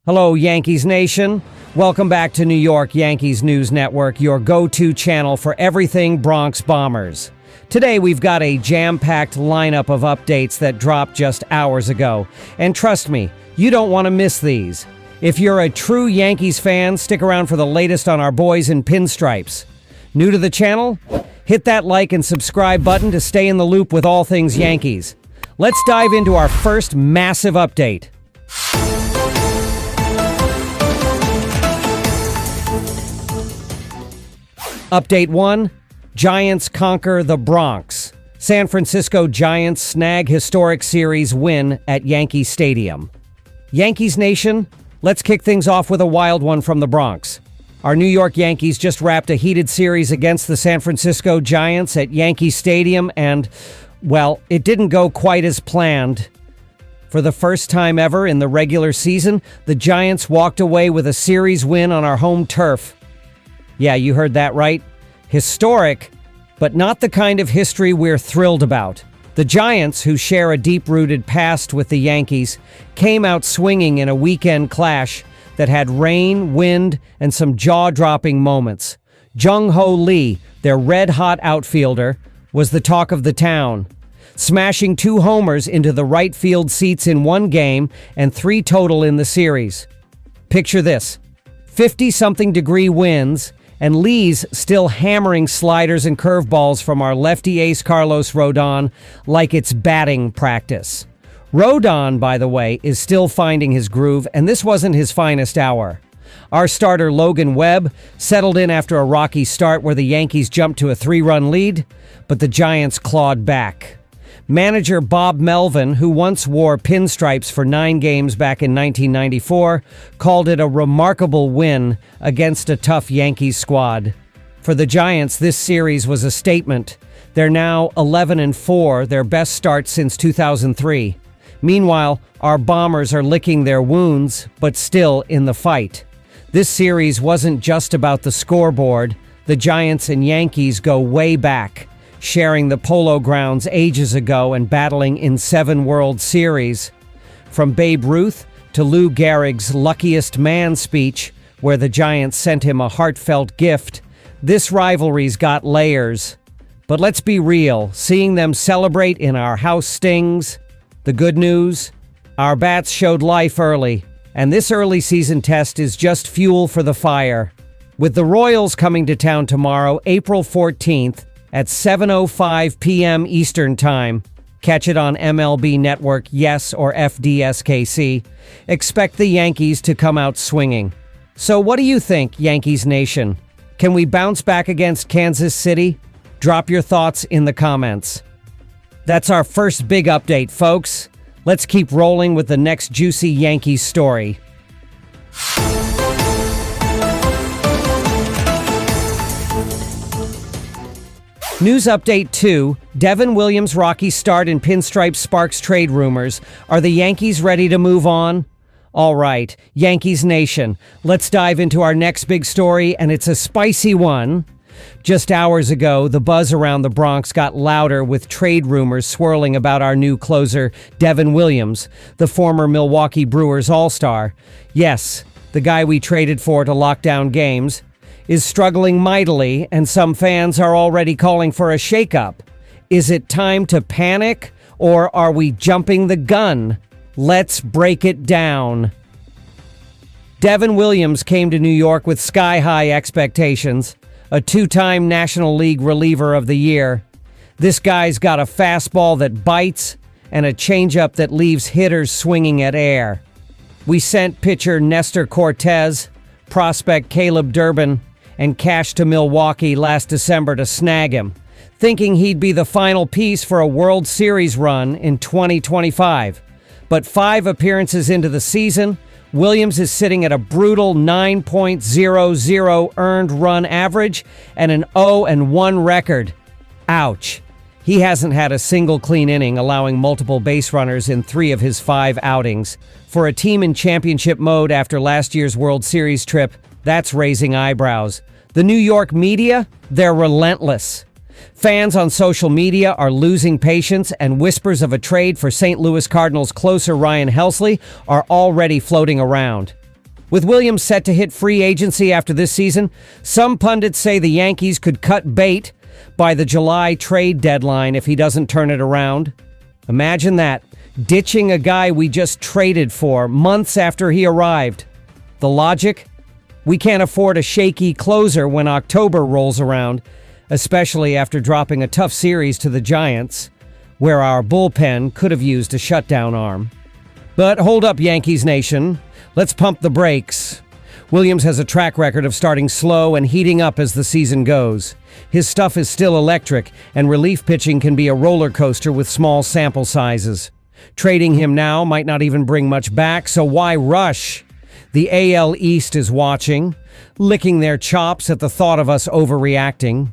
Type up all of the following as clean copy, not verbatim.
Hello, Yankees Nation. Welcome back to New York Yankees News Network, your go-to channel for everything Bronx Bombers. Today, we've got a jam-packed lineup of updates that dropped just hours ago. And trust me, you don't want to miss these. If you're a true Yankees fan, stick around for the latest on our boys in pinstripes. New to the channel? Hit that like and subscribe button to stay in the loop with all things Yankees. Let's dive into our first massive update. Update 1, Giants conquer the Bronx. San Francisco Giants snag historic series win at Yankee Stadium. Yankees Nation, let's kick things off with a wild one from the Bronx. Our New York Yankees just wrapped a heated series against the San Francisco Giants at Yankee Stadium and, well, it didn't go quite as planned. For the first time ever in the regular season, the Giants walked away with a series win on our home turf. Yeah, you heard that right. Historic, but not the kind of history we're thrilled about. The Giants, who share a deep-rooted past with the Yankees, came out swinging in a weekend clash that had rain, wind, and some jaw-dropping moments. Jung Hoo Lee, their red-hot outfielder, was the talk of the town, smashing 2 homers into the right field seats in one game and 3 total in the series. Picture this, 50-something degree winds, and Lee's still hammering sliders and curveballs from our lefty ace Carlos Rodon like it's batting practice. Rodon, by the way, is still finding his groove, and this wasn't his finest hour. Our starter Logan Webb settled in after a rocky start where the Yankees jumped to a 3-run lead, but the Giants clawed back. Manager Bob Melvin, who once wore pinstripes for 9 games back in 1994, called it a remarkable win against a tough Yankees squad. For the Giants, this series was a statement. They're now 11-4, their best start since 2003. Meanwhile, our Bombers are licking their wounds, but still in the fight. This series wasn't just about the scoreboard. The Giants and Yankees go way back, sharing the Polo Grounds ages ago and battling in 7 World Series. From Babe Ruth to Lou Gehrig's luckiest man speech, where the Giants sent him a heartfelt gift, this rivalry's got layers. But let's be real, seeing them celebrate in our house stings. The good news? Our bats showed life early, and this early season test is just fuel for the fire. With the Royals coming to town tomorrow, April 14th, at 7:05 p.m. Eastern Time. Catch it on MLB Network, Yes, or FDSKC. Expect the Yankees to come out swinging. So what do you think, Yankees Nation? Can we bounce back against Kansas City? Drop your thoughts in the comments. That's our first big update, folks. Let's keep rolling with the next juicy Yankees story. News update 2, Devin Williams' rocky start in pinstripe sparks trade rumors. Are the Yankees ready to move on? All right, Yankees Nation, let's dive into our next big story, and it's a spicy one. Just hours ago, the buzz around the Bronx got louder with trade rumors swirling about our new closer, Devin Williams, the former Milwaukee Brewers All-Star. Yes, the guy we traded for to lock down games is struggling mightily, and some fans are already calling for a shakeup. Is it time to panic, or are we jumping the gun? Let's break it down. Devin Williams came to New York with sky-high expectations, a 2-time National League reliever of the year. This guy's got a fastball that bites and a changeup that leaves hitters swinging at air. We sent pitcher Nestor Cortez, prospect Caleb Durbin, and cash to Milwaukee last December to snag him, thinking he'd be the final piece for a World Series run in 2025. But 5 appearances into the season, Williams is sitting at a brutal 9.00 earned run average and an 0-1 record. Ouch. He hasn't had a single clean inning, allowing multiple base runners in 3 of his 5 outings. For a team in championship mode after last year's World Series trip, that's raising eyebrows. The New York media, they're relentless. Fans on social media are losing patience, and whispers of a trade for St. Louis Cardinals closer Ryan Helsley are already floating around. With Williams set to hit free agency after this season, some pundits say the Yankees could cut bait by the July trade deadline if he doesn't turn it around. Imagine that, ditching a guy we just traded for months after he arrived. The logic? We can't afford a shaky closer when October rolls around, especially after dropping a tough series to the Giants, where our bullpen could have used a shutdown arm. But hold up, Yankees Nation. Let's pump the brakes. Williams has a track record of starting slow and heating up as the season goes. His stuff is still electric, and relief pitching can be a roller coaster with small sample sizes. Trading him now might not even bring much back, so why rush? The AL East is watching, licking their chops at the thought of us overreacting.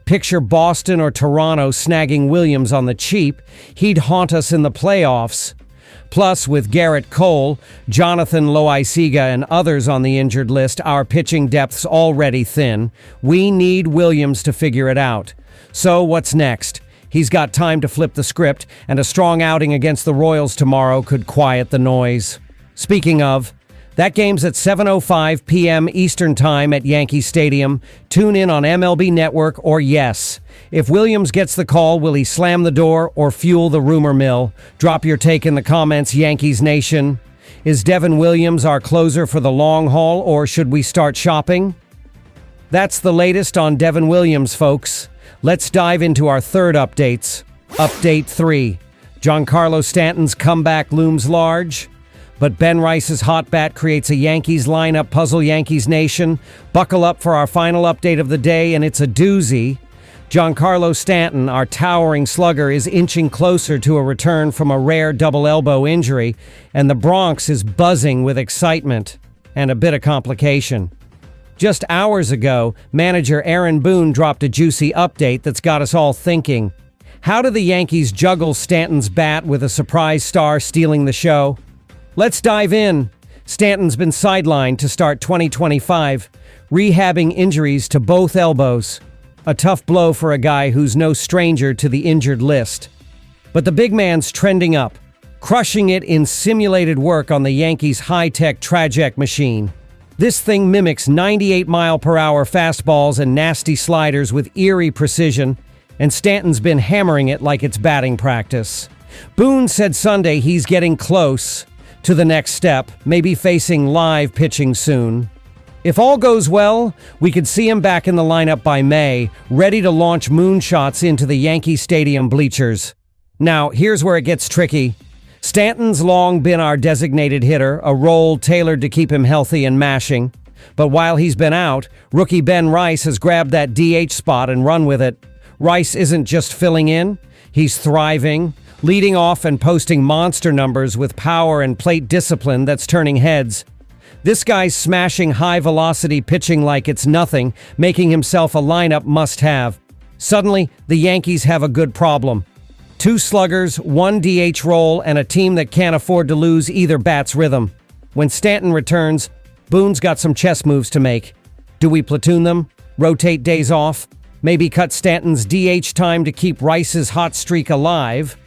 Picture Boston or Toronto snagging Williams on the cheap. He'd haunt us in the playoffs. Plus, with Garrett Cole, Jonathan Loaisiga, and others on the injured list, our pitching depth's already thin. We need Williams to figure it out. So what's next? He's got time to flip the script, and a strong outing against the Royals tomorrow could quiet the noise. Speaking of, that game's at 7:05 p.m. Eastern Time at Yankee Stadium. Tune in on MLB Network or Yes. If Williams gets the call, will he slam the door or fuel the rumor mill? Drop your take in the comments, Yankees Nation. Is Devin Williams our closer for the long haul, or should we start shopping? That's the latest on Devin Williams, folks. Let's dive into our third updates. Update 3. Giancarlo Stanton's comeback looms large. But Ben Rice's hot bat creates a Yankees lineup puzzle, Yankees Nation. Buckle up for our final update of the day, and it's a doozy. Giancarlo Stanton, our towering slugger, is inching closer to a return from a rare double elbow injury, and the Bronx is buzzing with excitement and a bit of complication. Just hours ago, manager Aaron Boone dropped a juicy update that's got us all thinking. How do the Yankees juggle Stanton's bat with a surprise star stealing the show? Let's dive in. Stanton's been sidelined to start 2025, rehabbing injuries to both elbows. A tough blow for a guy who's no stranger to the injured list. But the big man's trending up, crushing it in simulated work on the Yankees' high-tech Traject machine. This thing mimics 98-mile-per-hour fastballs and nasty sliders with eerie precision, and Stanton's been hammering it like it's batting practice. Boone said Sunday he's getting close to the next step, maybe facing live pitching soon. If all goes well, we could see him back in the lineup by May, ready to launch moonshots into the Yankee Stadium bleachers. Now, here's where it gets tricky. Stanton's long been our designated hitter, a role tailored to keep him healthy and mashing. But while he's been out, rookie Ben Rice has grabbed that DH spot and run with it. Rice isn't just filling in, he's thriving, leading off and posting monster numbers with power and plate discipline that's turning heads. This guy's smashing high-velocity pitching like it's nothing, making himself a lineup must-have. Suddenly, the Yankees have a good problem. 2 sluggers, 1 DH role, and a team that can't afford to lose either bat's rhythm. When Stanton returns, Boone's got some chess moves to make. Do we platoon them? Rotate days off? Maybe cut Stanton's DH time to keep Rice's hot streak alive?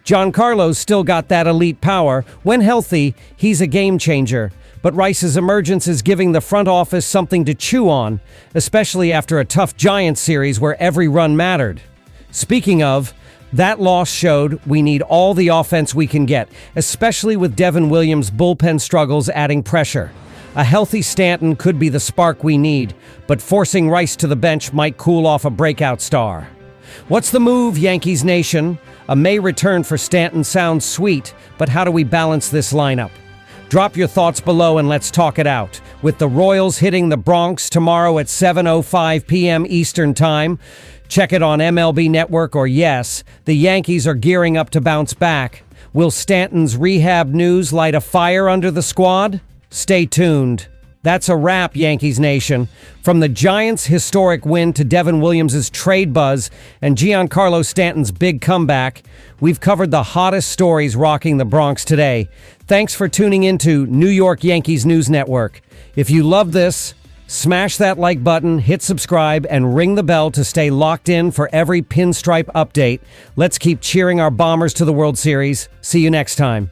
Giancarlo's still got that elite power. When healthy, he's a game changer. But Rice's emergence is giving the front office something to chew on, especially after a tough Giants series where every run mattered. Speaking of, that loss showed we need all the offense we can get, especially with Devin Williams' bullpen struggles adding pressure. A healthy Stanton could be the spark we need, but forcing Rice to the bench might cool off a breakout star. What's the move, Yankees Nation? A May return for Stanton sounds sweet, but how do we balance this lineup? Drop your thoughts below and let's talk it out. With the Royals hitting the Bronx tomorrow at 7:05 p.m. Eastern Time, check it on MLB Network or Yes, the Yankees are gearing up to bounce back. Will Stanton's rehab news light a fire under the squad? Stay tuned. That's a wrap, Yankees Nation. From the Giants' historic win to Devin Williams' trade buzz and Giancarlo Stanton's big comeback, we've covered the hottest stories rocking the Bronx today. Thanks for tuning into New York Yankees News Network. If you love this, smash that like button, hit subscribe, and ring the bell to stay locked in for every pinstripe update. Let's keep cheering our Bombers to the World Series. See you next time.